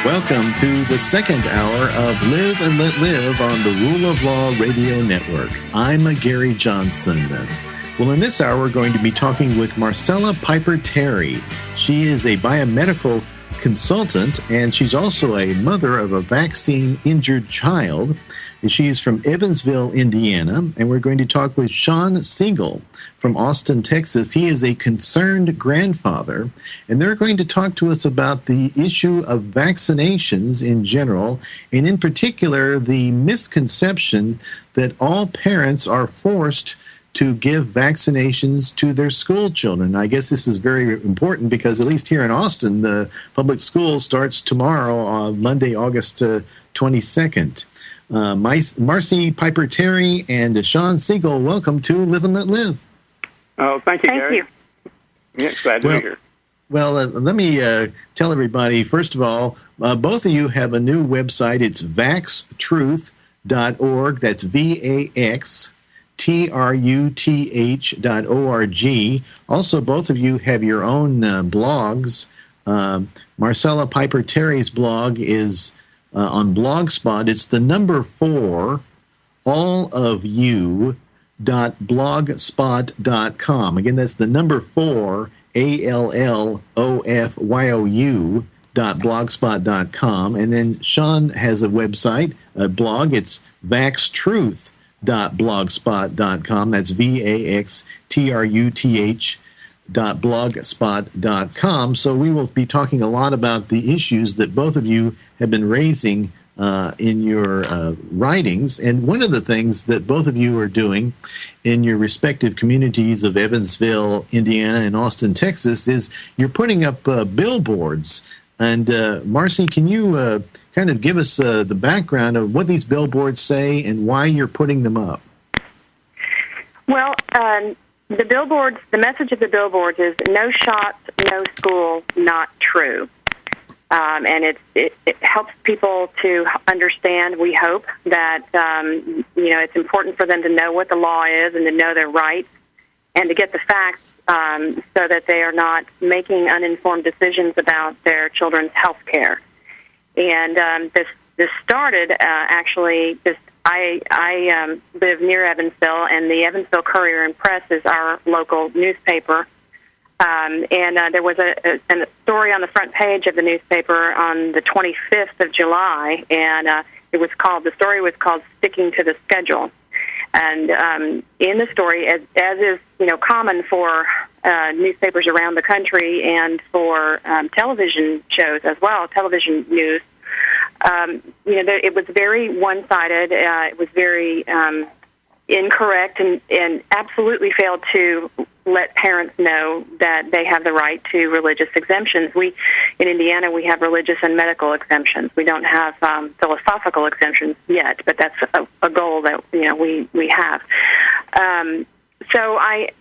Welcome to the second hour of Live and Let Live on the Rule of Law Radio Network. I'm Gary Johnson. Well, in this hour, we're going to be talking with Marcella Piper-Terry. She is a biomedical consultant, and she's also a mother of a vaccine-injured child. She's from Evansville, Indiana, and we're going to talk with Sean Siegel from Austin, Texas. He is a concerned grandfather, and they're going to talk to us about the issue of vaccinations in general, and in particular, the misconception that all parents are forced to give vaccinations to their school children. I guess this is very important because, at least here in Austin, the public school starts tomorrow on Monday, August 22nd. Marcy Piper-Terry and Sean Siegel, welcome to Live and Let Live. Oh, thank you, Gary. Thank you. Yeah, glad to be here. Well, let me tell everybody, first of all, both of you have a new website. It's vaxtruth.org. That's VAXTRUTH.org. Also, both of you have your own blogs. Marcella Piper-Terry's blog is on Blogspot. It's the number 4, allofyou.blogspot.com. Again, that's the number 4, allofyou.blogspot.com. And then Sean has a website, a blog. It's vaxtruth.blogspot.com. That's VAXTRUTH.blogspot.com. So we will be talking a lot about the issues that both of you have been raising in your writings. And one of the things that both of you are doing in your respective communities of Evansville, Indiana, and Austin, Texas, is you're putting up billboards. And Marcy, can you kind of give us the background of what these billboards say and why you're putting them up? Well, the billboards, the message of the billboards is no shots, no school, not true. And it helps people to understand, we hope, that, it's important for them to know what the law is and to know their rights and to get the facts so that they are not making uninformed decisions about their children's health care. And this started, I live near Evansville, and the Evansville Courier and Press is our local newspaper. And there was a story on the front page of the newspaper on the 25th of July, and the story was called "Sticking to the Schedule." And in the story, as is common for newspapers around the country and for television shows as well, television news, it was very one-sided. It was very incorrect and absolutely failed to let parents know that they have the right to religious exemptions. In Indiana, we have religious and medical exemptions. We don't have philosophical exemptions yet, but that's a goal that we have. So I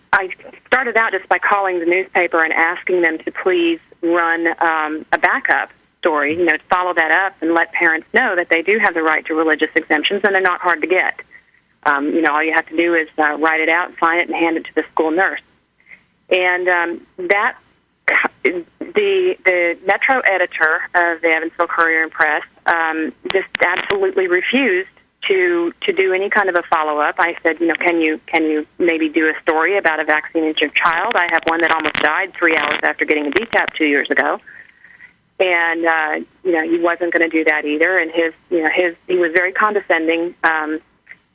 started out just by calling the newspaper and asking them to please run a backup story, to follow that up and let parents know that they do have the right to religious exemptions, and they're not hard to get. All you have to do is write it out, sign it, and hand it to the school nurse. And the Metro editor of the Evansville Courier and Press just absolutely refused to do any kind of a follow-up. I said, can you maybe do a story about a vaccine-injured child? I have one that almost died 3 hours after getting a DTaP 2 years ago. And he wasn't going to do that either. And he was very condescending.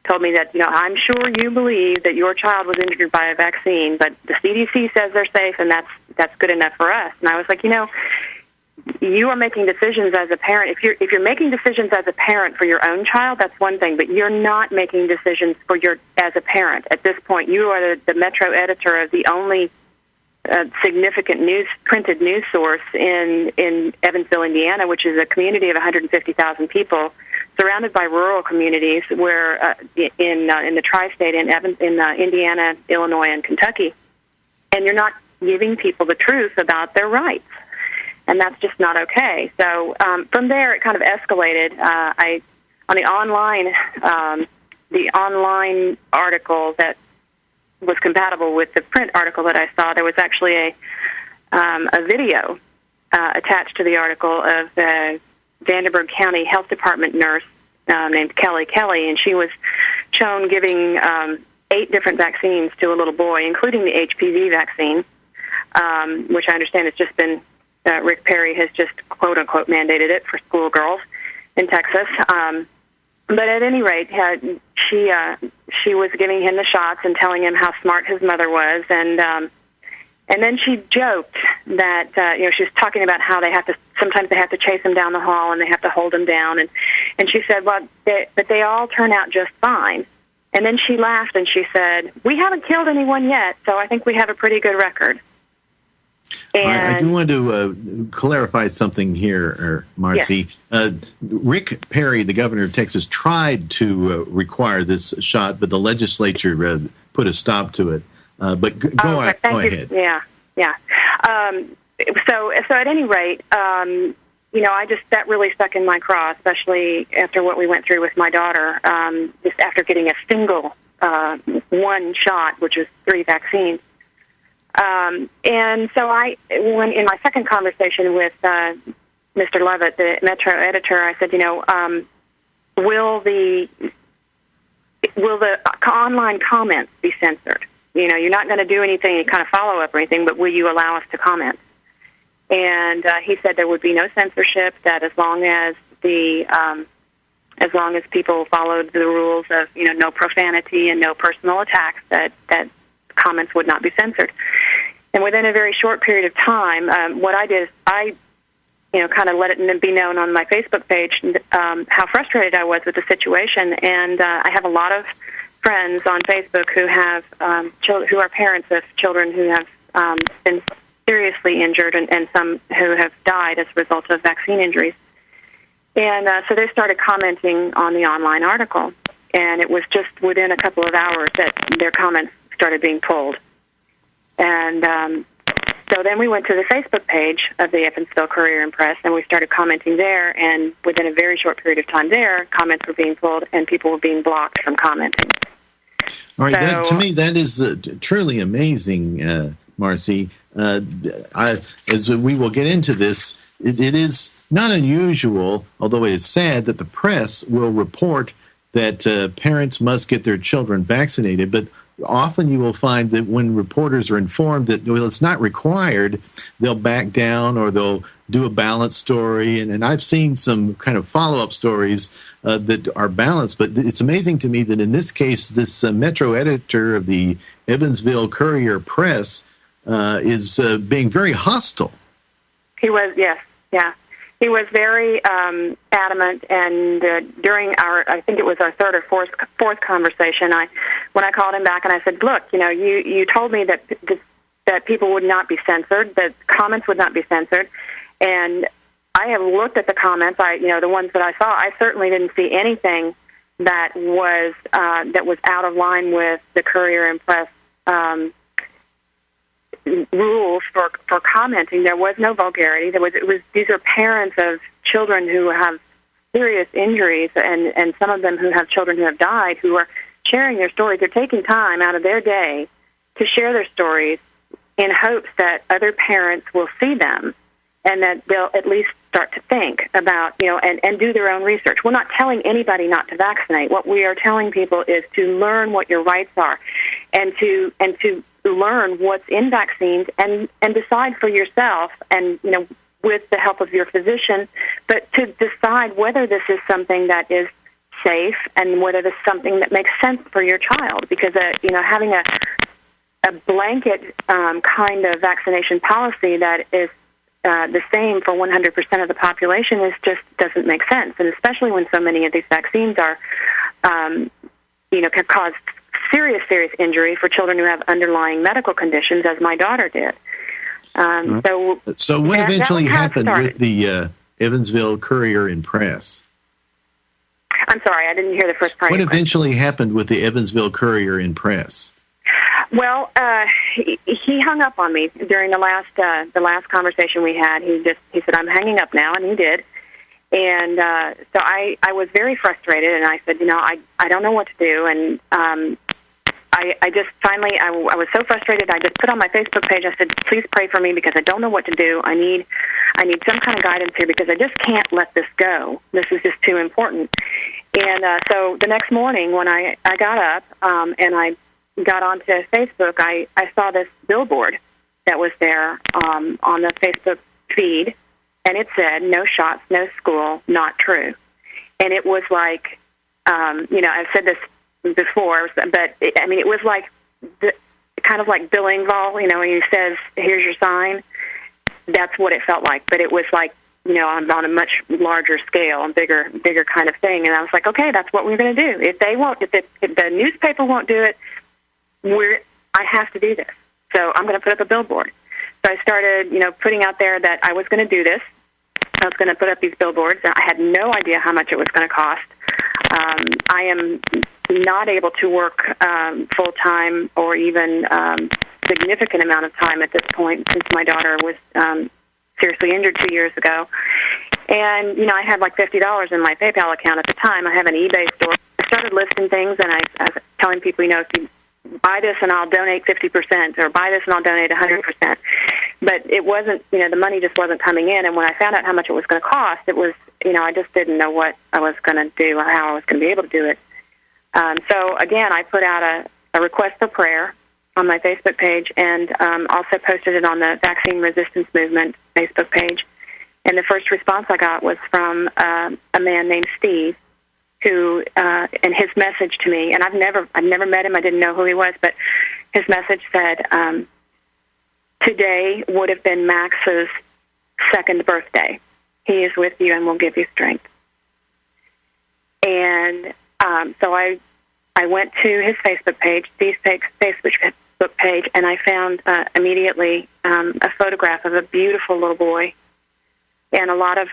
Told me that, I'm sure you believe that your child was injured by a vaccine, but the CDC says they're safe, and that's good enough for us. And I was like, you are making decisions as a parent. If you're making decisions as a parent for your own child, that's one thing, but you're not making decisions as a parent. At this point, you are the Metro editor of the only significant printed news source in Evansville, Indiana, which is a community of 150,000 people, surrounded by rural communities where in the tri-state in Indiana, Illinois, and Kentucky, and you're not giving people the truth about their rights, and that's just not okay. So from there, it kind of escalated. On the online article that was compatible with the print article that I saw, there was actually a video attached to the article of Vanderburgh County Health Department nurse named Kelly, and she was shown giving 8 different vaccines to a little boy, including the HPV vaccine, which I understand has just been, Rick Perry has just, quote-unquote, mandated it for schoolgirls in Texas. But at any rate, she was giving him the shots and telling him how smart his mother was, and then she joked that she was talking about how sometimes they have to chase him down the hall and they have to hold him down, and she said, but they all turn out just fine. And then she laughed and she said, "We haven't killed anyone yet, so I think we have a pretty good record." And I do want to clarify something here, Marcy. Yes. Rick Perry, the governor of Texas, tried to require this shot, but the legislature put a stop to it. But go ahead. Yeah. So at any rate, that really stuck in my craw, especially after what we went through with my daughter, just after getting a single one shot, which was 3 vaccines. And so when in my second conversation with Mr. Levitt, the Metro editor, I said, will the online comments be censored? You're not going to do anything, kind of follow up or anything, but will you allow us to comment? And he said there would be no censorship. That as long as people followed the rules of no profanity and no personal attacks, that comments would not be censored. And within a very short period of time, what I did is I kind of let it be known on my Facebook page how frustrated I was with the situation. And I have a lot of friends on Facebook who have who are parents of children who have been seriously injured and some who have died as a result of vaccine injuries. And so they started commenting on the online article. And it was just within a couple of hours that their comments started being pulled. And so then we went to the Facebook page of the Evansville Courier and Press, and we started commenting there, and within a very short period of time there, comments were being pulled, and people were being blocked from commenting. All right, to me, that is truly amazing, Marcy. As we will get into this, it is not unusual, although it is sad, that the press will report that parents must get their children vaccinated, but often you will find that when reporters are informed that, well, it's not required, they'll back down or they'll do a balanced story. And I've seen some kind of follow-up stories that are balanced. But it's amazing to me that in this case, this Metro editor of the Evansville Courier Press is being very hostile. He was, yes, yeah. He was very adamant, and during I think it was our third or fourth conversation, when I called him back and I said, look, you told me that people would not be censored, that comments would not be censored, and I have looked at the comments, the ones that I saw, I certainly didn't see anything that was out of line with the Courier and Press rules for commenting. There was no vulgarity. These are parents of children who have serious injuries, and some of them who have children who have died, who are sharing their stories. They're taking time out of their day to share their stories in hopes that other parents will see them and that they'll at least start to think about, and do their own research. We're not telling anybody not to vaccinate. What we are telling people is to learn what your rights are and to learn what's in vaccines and decide for yourself and, with the help of your physician, but to decide whether this is something that is safe and whether this is something that makes sense for your child. Because, having a blanket kind of vaccination policy that is the same for 100% of the population just doesn't make sense. And especially when so many of these vaccines are, can cause serious injury for children who have underlying medical conditions, as my daughter did. So what eventually happened with the Evansville Courier and Press? I'm sorry, I didn't hear the first part. What eventually happened with the Evansville Courier and Press? Well, he hung up on me during the last conversation we had. He said, "I'm hanging up now," and he did. And so I was very frustrated, and I said, I don't know what to do. And I just finally, I was so frustrated, I just put on my Facebook page, I said, please pray for me because I don't know what to do. I need some kind of guidance here because I just can't let this go. This is just too important. And so the next morning when I got up and I got onto Facebook, I saw this billboard that was there on the Facebook feed, and it said, no shots, no school, not true. And it was like, I've said this before, but it was like kind of like Bill Engvall, when he says, here's your sign. That's what it felt like, but it was like, on a much larger scale and bigger kind of thing. And I was like, okay, that's what we're going to do. If the newspaper won't do it, I have to do this. So I'm going to put up a billboard. So I started, putting out there that I was going to do this. I was going to put up these billboards. I had no idea how much it was going to cost. I am not able to work full-time or even significant amount of time at this point since my daughter was seriously injured 2 years ago. And, I had like $50 in my PayPal account at the time. I have an eBay store. I started listing things, and I was telling people, if you buy this and I'll donate 50%, or buy this and I'll donate 100%. But it wasn't, the money just wasn't coming in. And when I found out how much it was going to cost, it was, I just didn't know what I was going to do or how I was going to be able to do it. So, again, I put out a request for prayer on my Facebook page and also posted it on the Vaccine Resistance Movement Facebook page. And the first response I got was from a man named Steve, who and his message to me, and I've never met him, I didn't know who he was, but his message said, today would have been Max's second birthday. He is with you and will give you strength. And so I went to his Facebook page, Steve's Facebook page, and I found immediately a photograph of a beautiful little boy and a lot of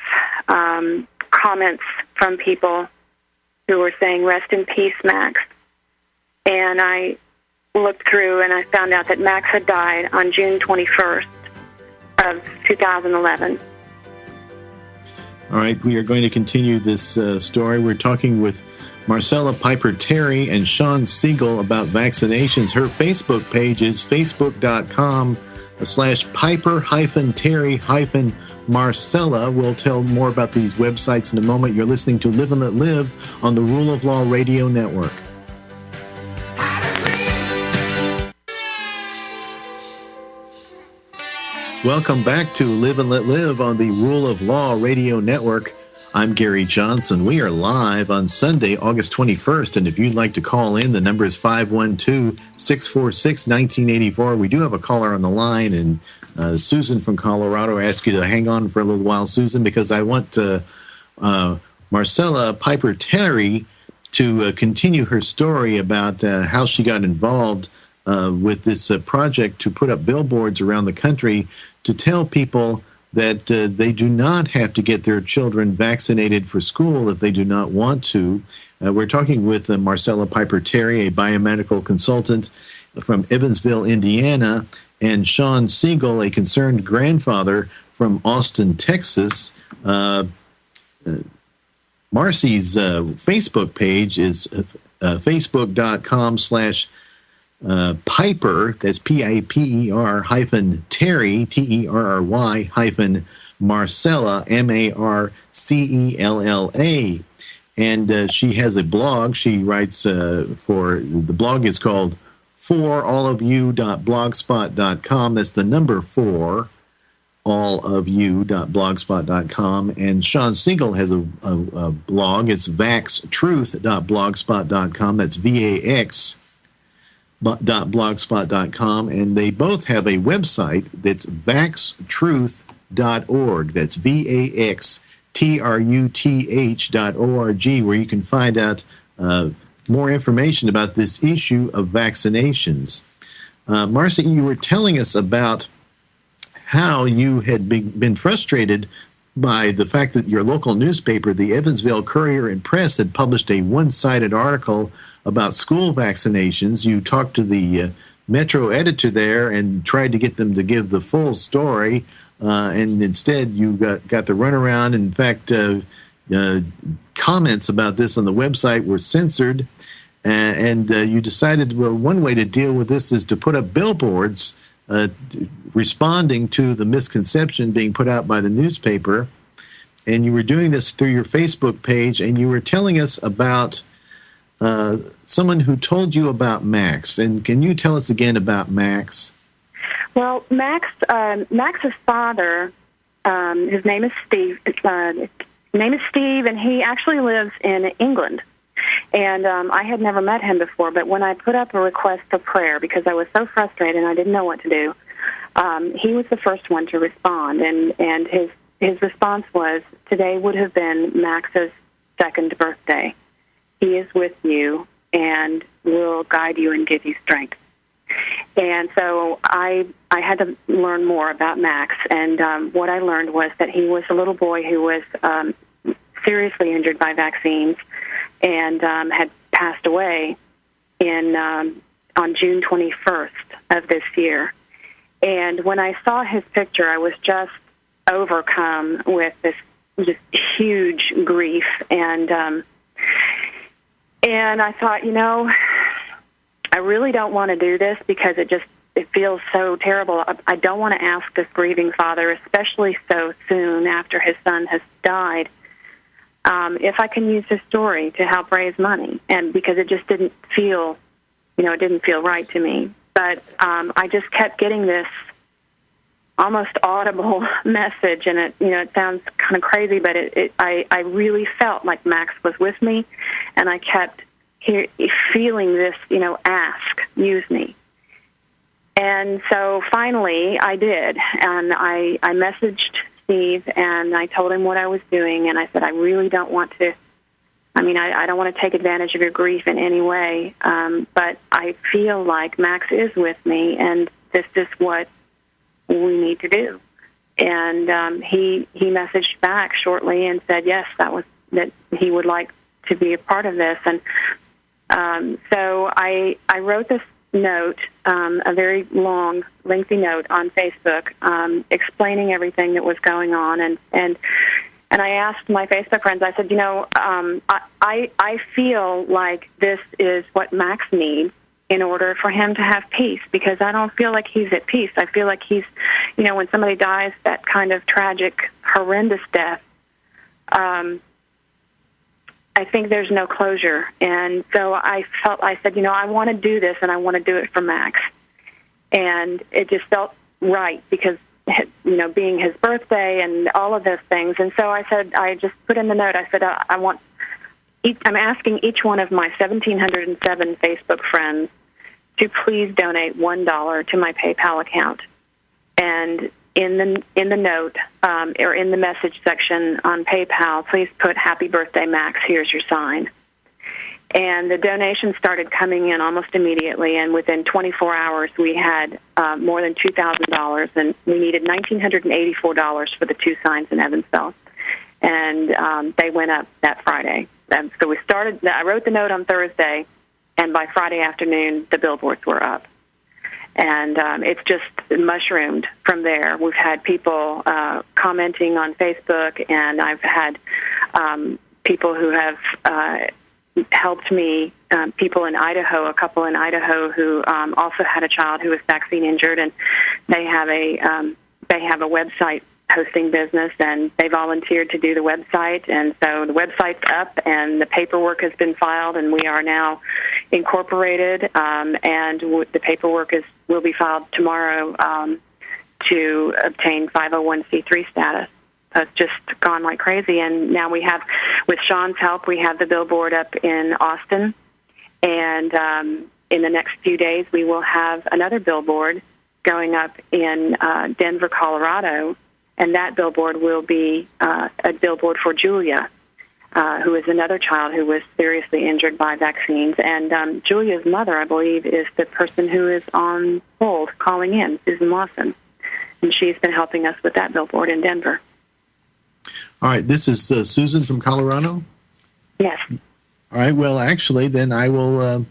comments from people who were saying, rest in peace, Max. And I looked through and I found out that Max had died on June 21st of 2011. All right, we are going to continue this story. We're talking with Marcella Piper Terry and Sean Siegel about vaccinations. Her Facebook page is facebook.com/Piper-Terry-Marcella. We'll tell more about these websites in a moment. You're listening to Live and Let Live on the Rule of Law Radio Network. Welcome back to Live and Let Live on the Rule of Law Radio Network. I'm Gary Johnson. We are live on Sunday, August 21st, and if you'd like to call in, the number is 512-646-1984. We do have a caller on the line, and Susan from Colorado asked you to hang on for a little while, Susan, because I want Marcella Piper Terry to continue her story about how she got involved with this project to put up billboards around the country to tell people that they do not have to get their children vaccinated for school if they do not want to. We're talking with Marcella Piper Terry, a biomedical consultant from Evansville, Indiana, and Sean Siegel, a concerned grandfather from Austin, Texas. Marcy's Facebook page is facebook.com/Piper, that's Piper hyphen Terry, Terry hyphen Marcella, Marcella. And she has a blog. She writes the blog is called forallofyou.blogspot.com. That's the number 4, allofyou.blogspot.com. And Sean Siegel has a blog. It's vaxtruth.blogspot.com. That's VAX.blogspot.com, and they both have a website that's vaxtruth.org. That's VAXTRUTH.org, where you can find out more information about this issue of vaccinations. Marcy, you were telling us about how you had been frustrated by the fact that your local newspaper, the Evansville Courier and Press, had published a one-sided article about school vaccinations. You talked to the Metro editor there and tried to get them to give the full story, and instead you got the runaround. In fact, comments about this on the website were censored. and you decided, well, one way to deal with this is to put up billboards responding to the misconception being put out by the newspaper. And you were doing this through your Facebook page, and you were telling us about someone who told you about Max. And can you tell us again about Max? Well, Max's father, his name is Steve. And he actually lives in England. And I had never met him before, but when I put up a request for prayer because I was so frustrated and I didn't know what to do, he was the first one to respond. And his response was, today would have been Max's 2nd birthday. He is with you and will guide you and give you strength. And so I had to learn more about Max, and what I learned was that he was a little boy who was seriously injured by vaccines and had passed away on June 21st of this year. And when I saw his picture, I was just overcome with this just huge grief, and I thought, I really don't want to do this because it feels so terrible. I don't want to ask this grieving father, especially so soon after his son has died, if I can use his story to help raise money, and because it just didn't feel, it didn't feel right to me. But I just kept getting this almost audible message, and it sounds kind of crazy, but I really felt like Max was with me, and I kept feeling this, ask, use me. And so finally I did, and I messaged Steve, and I told him what I was doing, and I said, I really don't want to, I don't want to take advantage of your grief in any way, but I feel like Max is with me, and this is what we need to do. And he messaged back shortly and said, yes, that he would like to be a part of this. And so I wrote this note, a very long, lengthy note on Facebook, explaining everything that was going on, and I asked my Facebook friends, I said, I feel like this is what Max needs in order for him to have peace, because I don't feel like he's at peace. I feel like he's, when somebody dies that kind of tragic, horrendous death, I think there's no closure. And so I said, I want to do this, and I want to do it for Max. And it just felt right because, being his birthday and all of those things. And so I said, I just put in the note, I said, I'm asking each one of my 1,707 Facebook friends to please donate $1 to my PayPal account. And in the note, or in the message section on PayPal, please put "Happy Birthday, Max. Here's your sign." And the donations started coming in almost immediately, and within 24 hours, we had more than $2,000, and we needed $1,984 for the 2 signs in Evansville. And they went up that Friday. So we started. I wrote the note on Thursday, and by Friday afternoon, the billboards were up. And it's just mushroomed from there. We've had people commenting on Facebook, and I've had people who have helped me, people in Idaho, a couple in Idaho who also had a child who was vaccine injured, and they have a website hosting business, and they volunteered to do the website, and so the website's up, and the paperwork has been filed, and we are now incorporated, and the paperwork will be filed tomorrow to obtain 501c3 status. So it's just gone like crazy, and now we have, with Sean's help, we have the billboard up in Austin, and in the next few days we will have another billboard going up in Denver, Colorado. And that billboard will be a billboard for Julia, who is another child who was seriously injured by vaccines. And Julia's mother, I believe, is the person who is on hold calling in, Susan Lawson. And she's been helping us with that billboard in Denver. All right, this is Susan from Colorado? Yes. All right, well, actually, then I will, I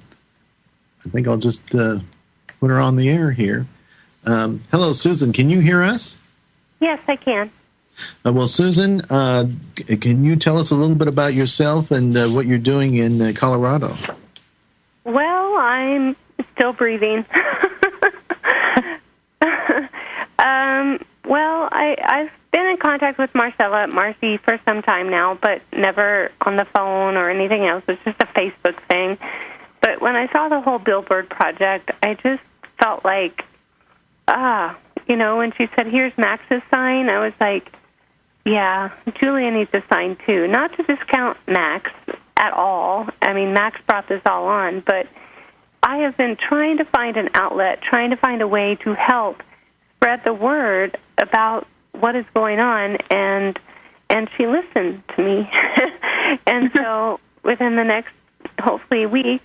think I'll just put her on the air here. Hello, Susan, can you hear us? Yes, I can. Well, Susan, can you tell us a little bit about yourself and what you're doing in Colorado? Well, I'm still breathing. I've been in contact with Marcy, for some time now, but never on the phone or anything else. It's just a Facebook thing. But when I saw the whole billboard project, I just felt like, when she said, here's Max's sign, I was like, yeah, Julia needs a sign too. Not to discount Max at all. I mean, Max brought this all on, but I have been trying to find an outlet, trying to find a way to help spread the word about what is going on, and she listened to me. And so within the next, hopefully, week,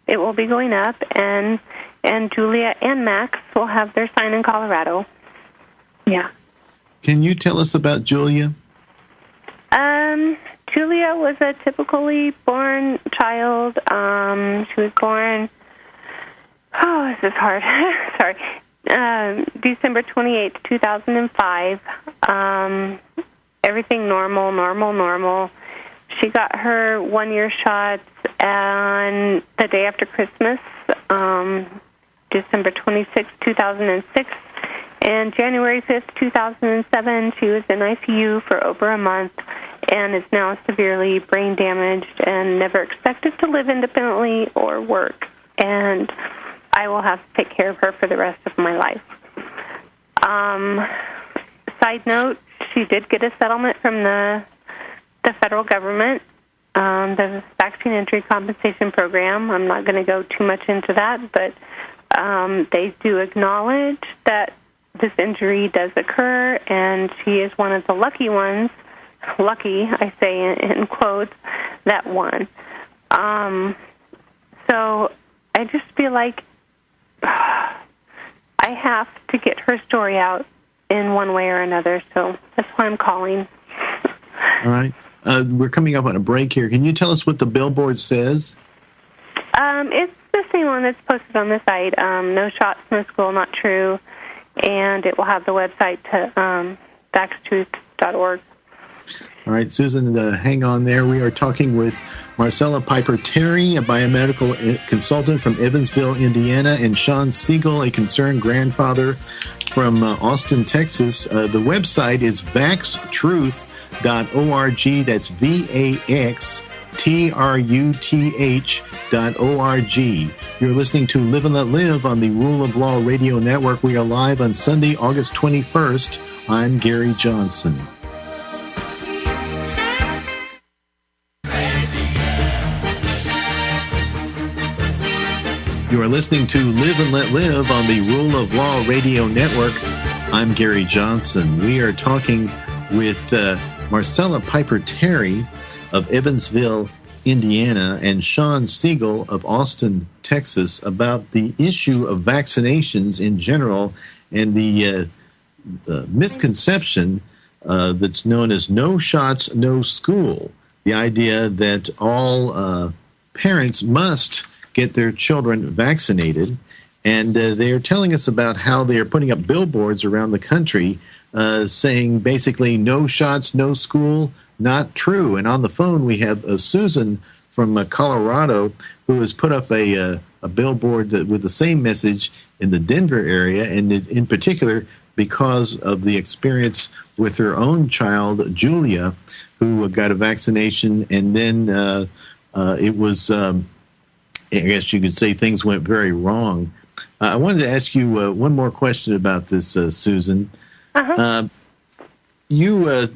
it will be going up, and Julia and Max will have their sign in Colorado. Yeah. Can you tell us about Julia? Julia was a typically born child. She was born, this is hard. Sorry. December 28th, 2005. Everything normal. She got her 1-year shots on the day after Christmas, December 26th, 2006. And January 5th, 2007, she was in ICU for over a month and is now severely brain damaged and never expected to live independently or work. And I will have to take care of her for the rest of my life. Side note, she did get a settlement from the federal government, the Vaccine Injury Compensation Program. I'm not going to go too much into that, but they do acknowledge that this injury does occur, and she is one of the lucky ones, lucky, I say in quotes, that won. So I just feel like I have to get her story out in one way or another, so that's why I'm calling. All right. We're coming up on a break here. Can you tell us what the billboard says? It's the same one that's posted on the site, no shots, no school, not true, and it will have the website to vaxtruth.org. All right, Susan, hang on there. We are talking with Marcella Piper Terry, a biomedical consultant from Evansville, Indiana, and Sean Siegel, a concerned grandfather from Austin, Texas. The website is vaxtruth.org. That's VAXTRUTH.org. You're listening to Live and Let Live on the Rule of Law Radio Network. We are live on Sunday, August 21st. I'm Gary Johnson. You are listening to Live and Let Live on the Rule of Law Radio Network. I'm Gary Johnson. We are talking with Marcella Piper Terry of Evansville, Indiana, and Sean Siegel of Austin, Texas, about the issue of vaccinations in general and the misconception that's known as no shots, no school. The idea that all parents must get their children vaccinated, and they are telling us about how they are putting up billboards around the country saying basically no shots, no school, not true. And on the phone we have Susan from Colorado who has put up a billboard with the same message in the Denver area, and in particular because of the experience with her own child, Julia, who got a vaccination, and then it was... I guess you could say things went very wrong. I wanted to ask you one more question about this, Susan. Uh-huh. You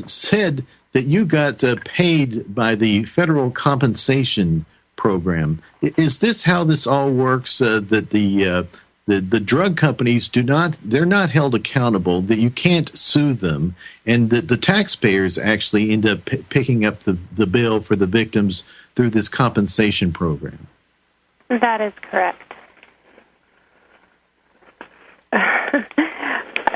said that you got paid by the federal compensation program. Is this how this all works? That the drug companies they're not held accountable, that you can't sue them, and that the taxpayers actually end up picking up the bill for the victims through this compensation program? That is correct. All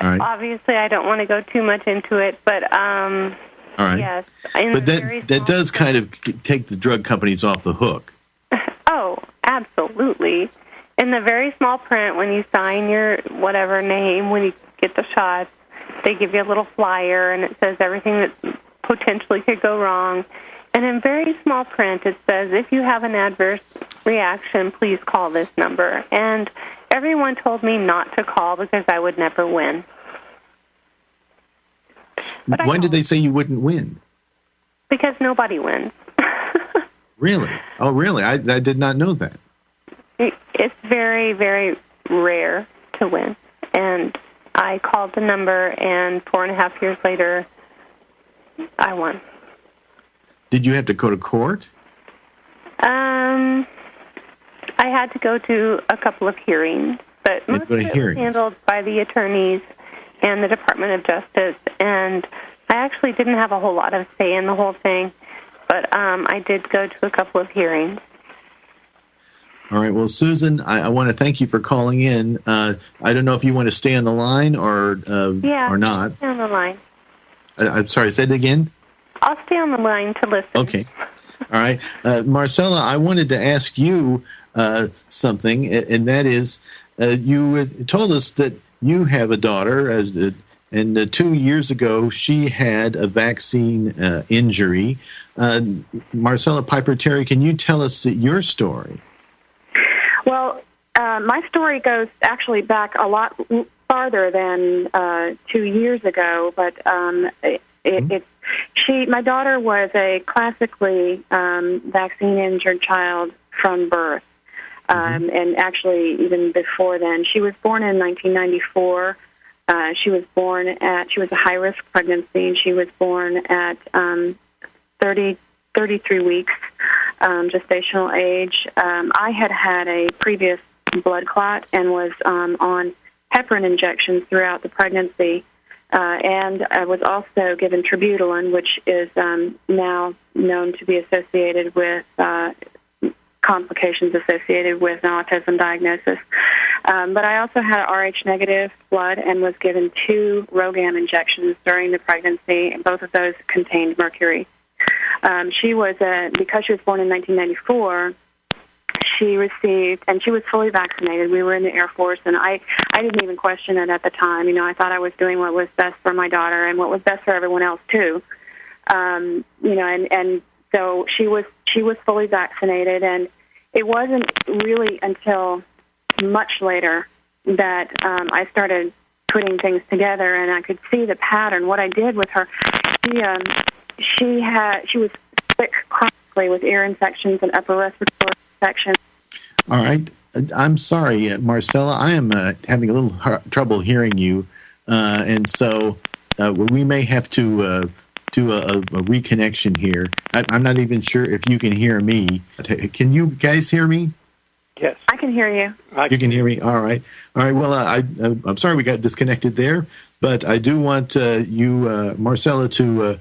right. Obviously, I don't want to go too much into it, but all right. Yes. But that does kind of take the drug companies off the hook. Oh, absolutely. In the very small print, when you sign your whatever name, when you get the shots, they give you a little flyer, and it says everything that potentially could go wrong. And in very small print, it says, if you have an adverse reaction, please call this number. And everyone told me not to call because I would never win. When did they say you wouldn't win? Because nobody wins. Really? Oh, really? I did not know that. It's very, very rare to win. And I called the number, and 4.5 years later, I won. Did you have to go to court? I had to go to a couple of hearings, but most of it was handled by the attorneys and the Department of Justice, and I actually didn't have a whole lot of say in the whole thing, but I did go to a couple of hearings. All right. Well, Susan, I want to thank you for calling in. I don't know if you want to stay on the line or not. Stay on the line. I'm sorry, say it again? I'll stay on the line to listen. Okay. All right. Marcella, I wanted to ask you something, and that is, you told us that you have a daughter, and 2 years ago she had a vaccine injury. Marcella Piper Terry, can you tell us your story? Well, my story goes actually back a lot farther than 2 years ago, but my daughter was a classically vaccine-injured child from birth, and actually even before then. She was born in 1994. She was a high-risk pregnancy, and she was born at 33 weeks gestational age. I had a previous blood clot and was on heparin injections throughout the pregnancy, and I was also given tributylin, which is now known to be associated with complications associated with an autism diagnosis. But I also had Rh-negative blood and was given 2 RhoGAM injections during the pregnancy, and both of those contained mercury. Because she was born in 1994, she was fully vaccinated. We were in the Air Force, and I didn't even question it at the time. I thought I was doing what was best for my daughter and what was best for everyone else too. And so she was fully vaccinated, and it wasn't really until much later that I started putting things together, and I could see the pattern. What I did with her, she was sick chronically with ear infections and upper respiratory infections. All right. I'm sorry, Marcella. I am having a little trouble hearing you, and so we may have to do a reconnection here. I'm not even sure if you can hear me. Can you guys hear me? Yes. I can hear you. You can hear me? All right. Well, I'm sorry we got disconnected there, but I do want you, Marcella, to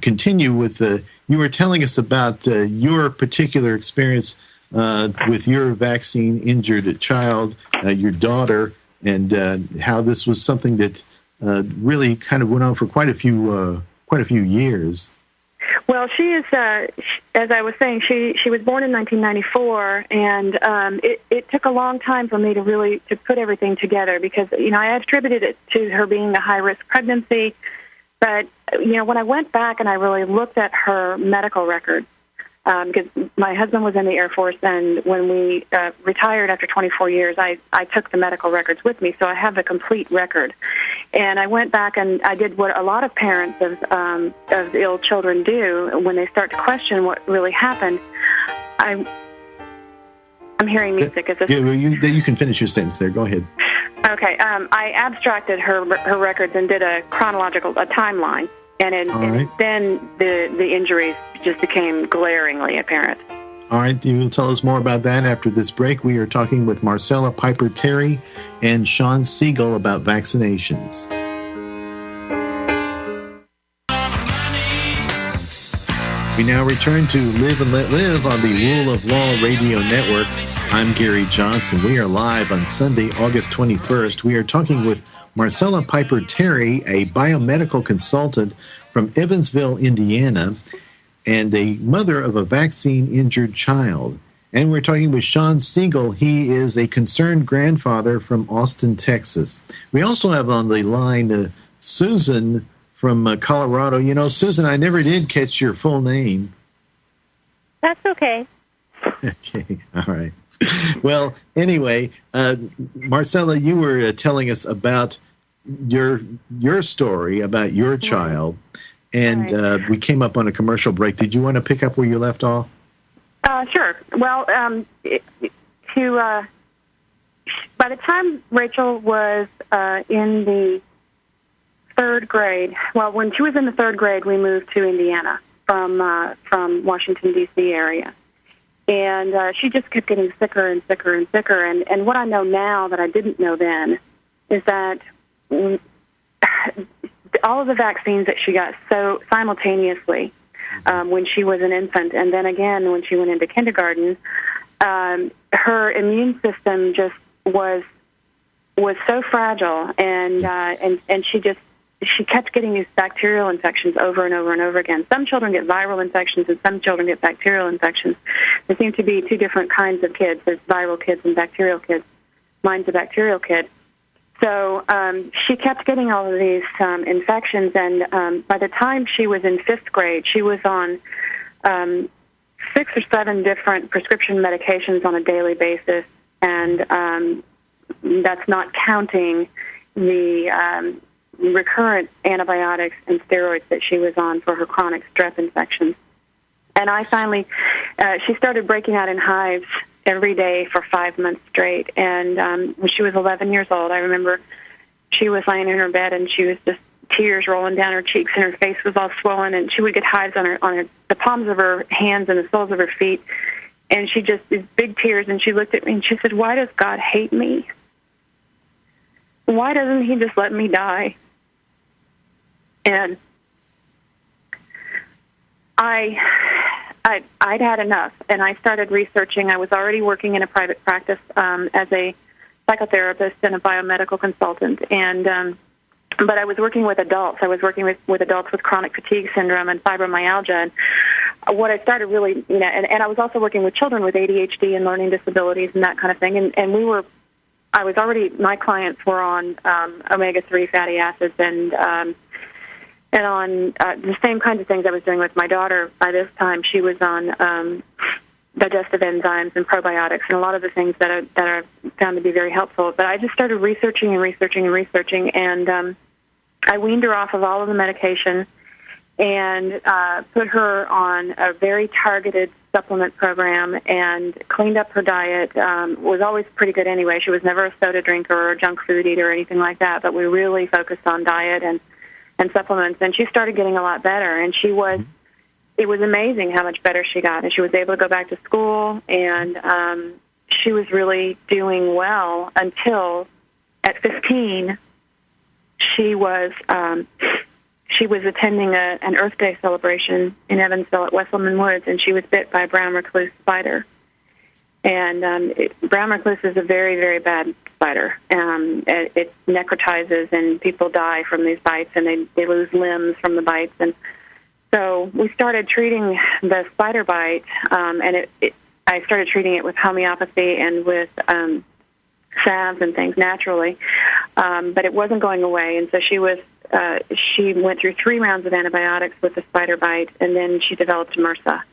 continue with you were telling us about your particular experience with your vaccine-injured child, your daughter, and how this was something that really kind of went on for quite a few years. Well, she is, as I was saying, she was born in 1994, and it took a long time for me to put everything together because, I attributed it to her being a high-risk pregnancy. But, when I went back and I really looked at her medical records, because my husband was in the Air Force, and when we retired after 24 years, I took the medical records with me, so I have the complete record. And I went back and I did what a lot of parents of ill children do when they start to question what really happened. I'm hearing music. Is this? Yeah, well, you can finish your sentence there. Go ahead. Okay. I abstracted her records and did a timeline. And then the injuries just became glaringly apparent. All right, you will tell us more about that after this break. We are talking with Marcella Piper Terry and Sean Siegel about vaccinations. We now return to Live and Let Live on the Rule of Law Radio Network. I'm Gary Johnson. We are live on Sunday, August 21st. We are talking with Marcella Piper Terry, a biomedical consultant from Evansville, Indiana, and a mother of a vaccine-injured child. And we're talking with Sean Siegel. He is a concerned grandfather from Austin, Texas. We also have on the line Susan from Colorado. Susan, I never did catch your full name. That's okay. Okay, all right. Well, anyway, Marcella, you were telling us about your story about your child, and Right. we came up on a commercial break. Did you want to pick up where you left off? Sure. Well, by the time Rachel was in the third grade, well, when she was in the third grade, we moved to Indiana from Washington, D.C. area. And she just kept getting sicker and sicker and sicker. And what I know now that I didn't know then is that all of the vaccines that she got so simultaneously when she was an infant, and then again when she went into kindergarten, her immune system just was so fragile, and she kept getting these bacterial infections over and over and over again. Some children get viral infections, and some children get bacterial infections. There seem to be two different kinds of kids. There's viral kids and bacterial kids. Mine's a bacterial kid. So she kept getting all of these infections, and by the time she was in fifth grade, she was on 6 or 7 different prescription medications on a daily basis, and that's not counting the recurrent antibiotics and steroids that she was on for her chronic strep infections. And I finally, she started breaking out in hives every day for 5 months straight. And when she was 11 years old, I remember she was laying in her bed and she was just tears rolling down her cheeks and her face was all swollen, and she would get hives on the palms of her hands and the soles of her feet. And she just, these big tears, and she looked at me and she said, "Why does God hate me? Why doesn't he just let me die?" And I'd had enough, and I started researching. I was already working in a private practice as a psychotherapist and a biomedical consultant, and but I was working with adults. I was working with adults with chronic fatigue syndrome and fibromyalgia. And what I started really, and I was also working with children with ADHD and learning disabilities and that kind of thing. And my clients were on omega-3 fatty acids and on the same kinds of things I was doing with my daughter. By this time, she was on digestive enzymes and probiotics and a lot of the things that are found to be very helpful. But I just started researching, and I weaned her off of all of the medication and put her on a very targeted supplement program and cleaned up her diet. Was always pretty good anyway. She was never a soda drinker or a junk food eater or anything like that, but we really focused on diet and supplements, and she started getting a lot better, and it was amazing how much better she got, and she was able to go back to school, and she was really doing well until at 15 she was attending an Earth Day celebration in Evansville at Wesselman Woods, and she was bit by a brown recluse spider. And brown recluse is a very, very bad spider. It necrotizes, and people die from these bites, and they lose limbs from the bites. And so we started treating the spider bite, and I started treating it with homeopathy and with salves and things naturally, but it wasn't going away. And so she went through 3 rounds of antibiotics with the spider bite, and then she developed MRSA.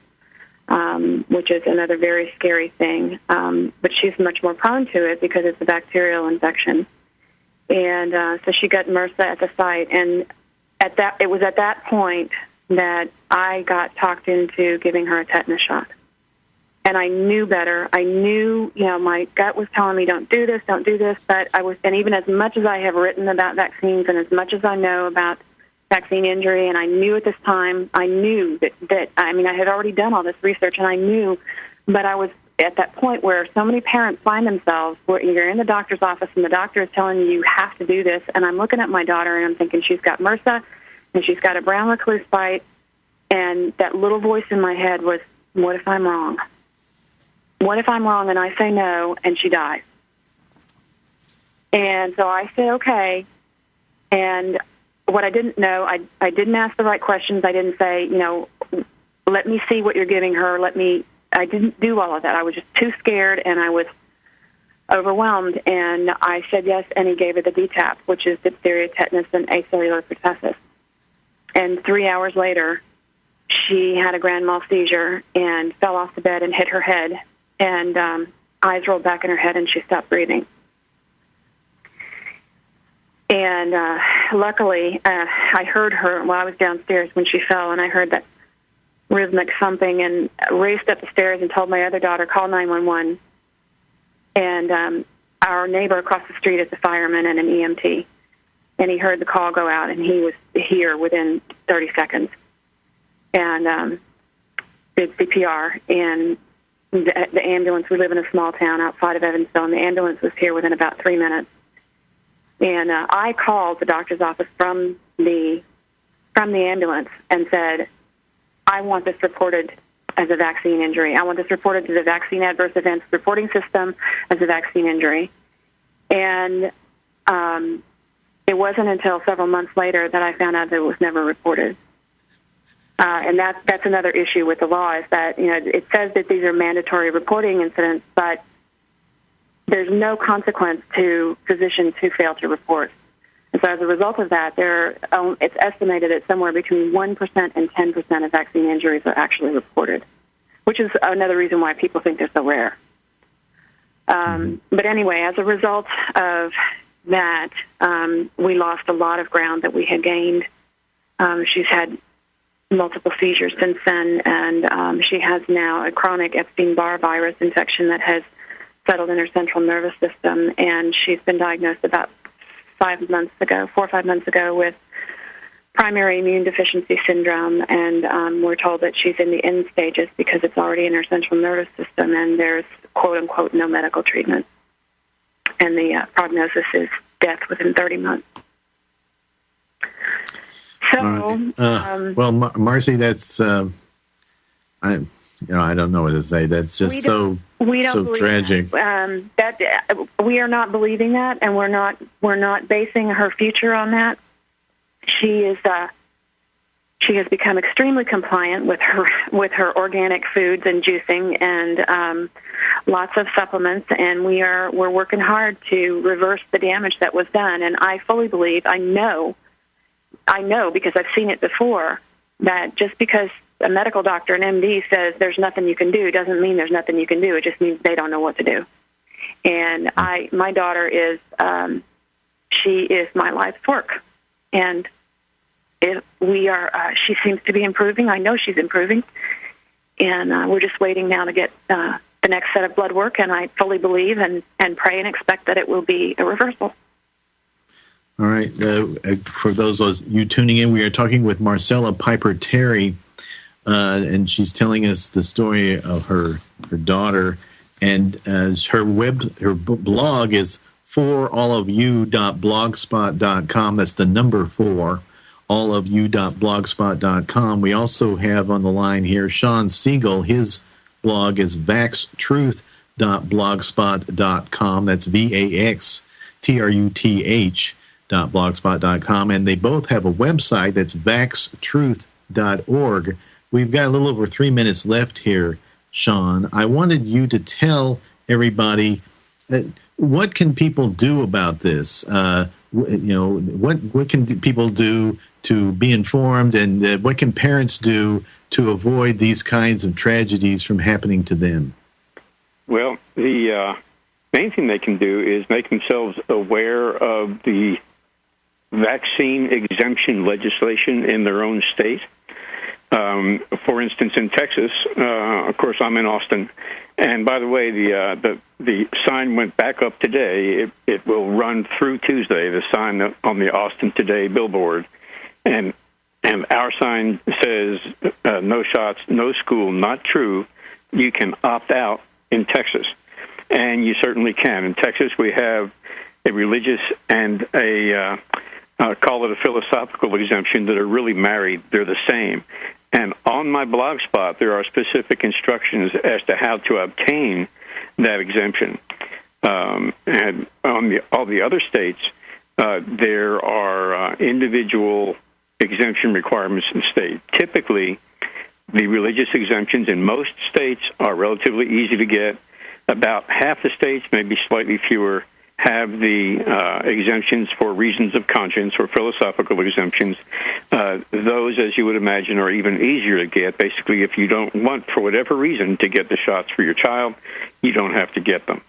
Which is another very scary thing. But she's much more prone to it because it's a bacterial infection. And so she got MRSA at the site. And it was at that point that I got talked into giving her a tetanus shot. And I knew better. I knew, my gut was telling me, don't do this. But and even as much as I have written about vaccines and as much as I know about vaccine injury, and I knew at this time, I had already done all this research, and I knew, but I was at that point where so many parents find themselves where you're in the doctor's office and the doctor is telling you have to do this, and I'm looking at my daughter and I'm thinking she's got MRSA and she's got a brown recluse bite, and that little voice in my head was, what if I'm wrong? What if I'm wrong and I say no and she dies? And so I say okay, and what I didn't know, I didn't ask the right questions. I didn't say, let me see what you're giving her. I didn't do all of that. I was just too scared, and I was overwhelmed. And I said yes, and he gave her the DTaP, which is diphtheria, tetanus, and acellular pertussis. And 3 hours later, she had a grand mal seizure and fell off the bed and hit her head, and eyes rolled back in her head, and she stopped breathing. And luckily, I heard her while I was downstairs when she fell, and I heard that rhythmic thumping and raced up the stairs and told my other daughter, call 911. And our neighbor across the street is a fireman and an EMT, and he heard the call go out, and he was here within 30 seconds and did CPR. And the ambulance, we live in a small town outside of Evansville, and the ambulance was here within about 3 minutes. And I called the doctor's office from the ambulance and said, I want this reported as a vaccine injury. I want this reported to the Vaccine Adverse Events Reporting System as a vaccine injury. And it wasn't until several months later that I found out that it was never reported. And that's another issue with the law, is that, you know, it says that these are mandatory reporting incidents, but there's no consequence to physicians who fail to report. And so as a result of that, it's estimated that somewhere between 1% and 10% of vaccine injuries are actually reported, which is another reason why people think they're so rare. But anyway, as a result of that, we lost a lot of ground that we had gained. She's had multiple seizures since then, and she has now a chronic Epstein-Barr virus infection that has settled in her central nervous system, and she's been diagnosed about 4 or 5 months ago with primary immune deficiency syndrome, and we're told that she's in the end stages because it's already in her central nervous system, and there's, quote-unquote, no medical treatment. And the prognosis is death within 30 months. So, well, Marcy, that's I don't know what to say. That's just so tragic. That we are not believing that, and we're not basing her future on that. She has become extremely compliant with her organic foods and juicing and lots of supplements, and we're working hard to reverse the damage that was done. And I fully believe, I know because I've seen it before, that just because a medical doctor, an MD, says there's nothing you can do doesn't mean there's nothing you can do. It just means they don't know what to do. And my daughter is, she is my life's work. And she seems to be improving. I know she's improving. And we're just waiting now to get the next set of blood work. And I fully believe and pray and expect that it will be a reversal. All right. For those of you tuning in, we are talking with Marcella Piper Terry, and she's telling us the story of her daughter. And her blog is forallofyou.blogspot.com. That's the number 4, allofyou.blogspot.com. We also have on the line here Sean Siegel. His blog is vaxtruth.blogspot.com. That's VAXTRUTH.blogspot.com. And they both have a website that's vaxtruth.org. We've got a little over 3 minutes left here, Sean. I wanted you to tell everybody what can people do about this. What can people do to be informed, and what can parents do to avoid these kinds of tragedies from happening to them? Well, the main thing they can do is make themselves aware of the vaccine exemption legislation in their own state. For instance, in Texas, of course, I'm in Austin, and by the way, the sign went back up today. It will run through Tuesday. The sign on the Austin Today billboard, and our sign says "No shots, no school, not true." You can opt out in Texas, and you certainly can. In Texas, we have a religious and a call it a philosophical exemption that are really married. They're the same. And on my blog spot, there are specific instructions as to how to obtain that exemption. And on all the other states, there are individual exemption requirements in the state. Typically, the religious exemptions in most states are relatively easy to get. About half the states, maybe slightly fewer, have the exemptions for reasons of conscience or philosophical exemptions. Those, as you would imagine, are even easier to get. Basically, if you don't want, for whatever reason, to get the shots for your child, you don't have to get them.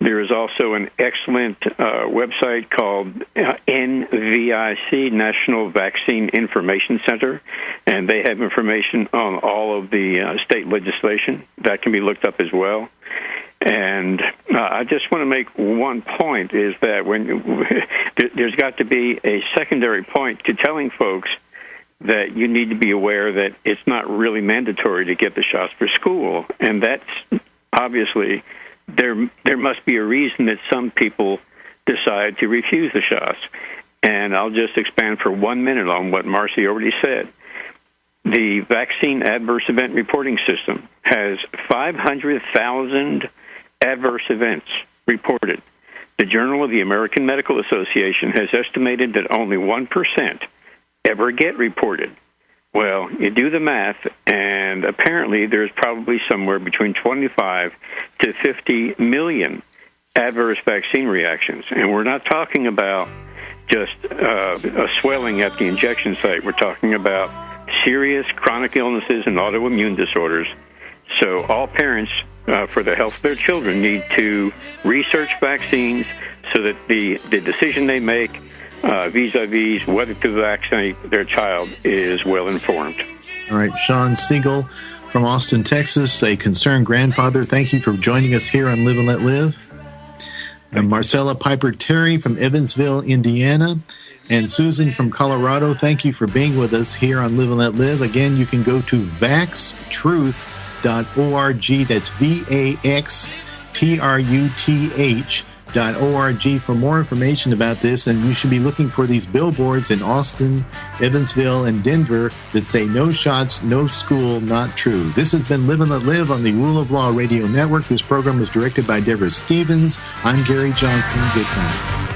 There is also an excellent website called NVIC, National Vaccine Information Center, and they have information on all of the state legislation. That can be looked up as well. And I just want to make one point, is that when there's got to be a secondary point to telling folks that you need to be aware that it's not really mandatory to get the shots for school, and that's obviously there must be a reason that some people decide to refuse the shots. And I'll just expand for 1 minute on what Marcy already said. The Vaccine Adverse Event Reporting System has 500,000 adverse events reported. The Journal of the American Medical Association has estimated that only 1% ever get reported. Well, you do the math, and apparently there's probably somewhere between 25 to 50 million adverse vaccine reactions. And we're not talking about just a swelling at the injection site. We're talking about serious chronic illnesses and autoimmune disorders. So all parents, for the health of their children, need to research vaccines so that the decision they make vis-a-vis whether to vaccinate their child is well informed. All right, Sean Siegel from Austin, Texas, a concerned grandfather. Thank you for joining us here on Live and Let Live. And Marcella Piper Terry from Evansville, Indiana. And Susan from Colorado, thank you for being with us here on Live and Let Live. Again, you can go to vaxtruth.org. That's VAXTRUTH.org for more information about this. And you should be looking for these billboards in Austin, Evansville, and Denver that say no shots, no school, not true. This has been Live and Let Live on the Rule of Law Radio Network. This program was directed by Deborah Stevens. I'm Gary Johnson. Good night.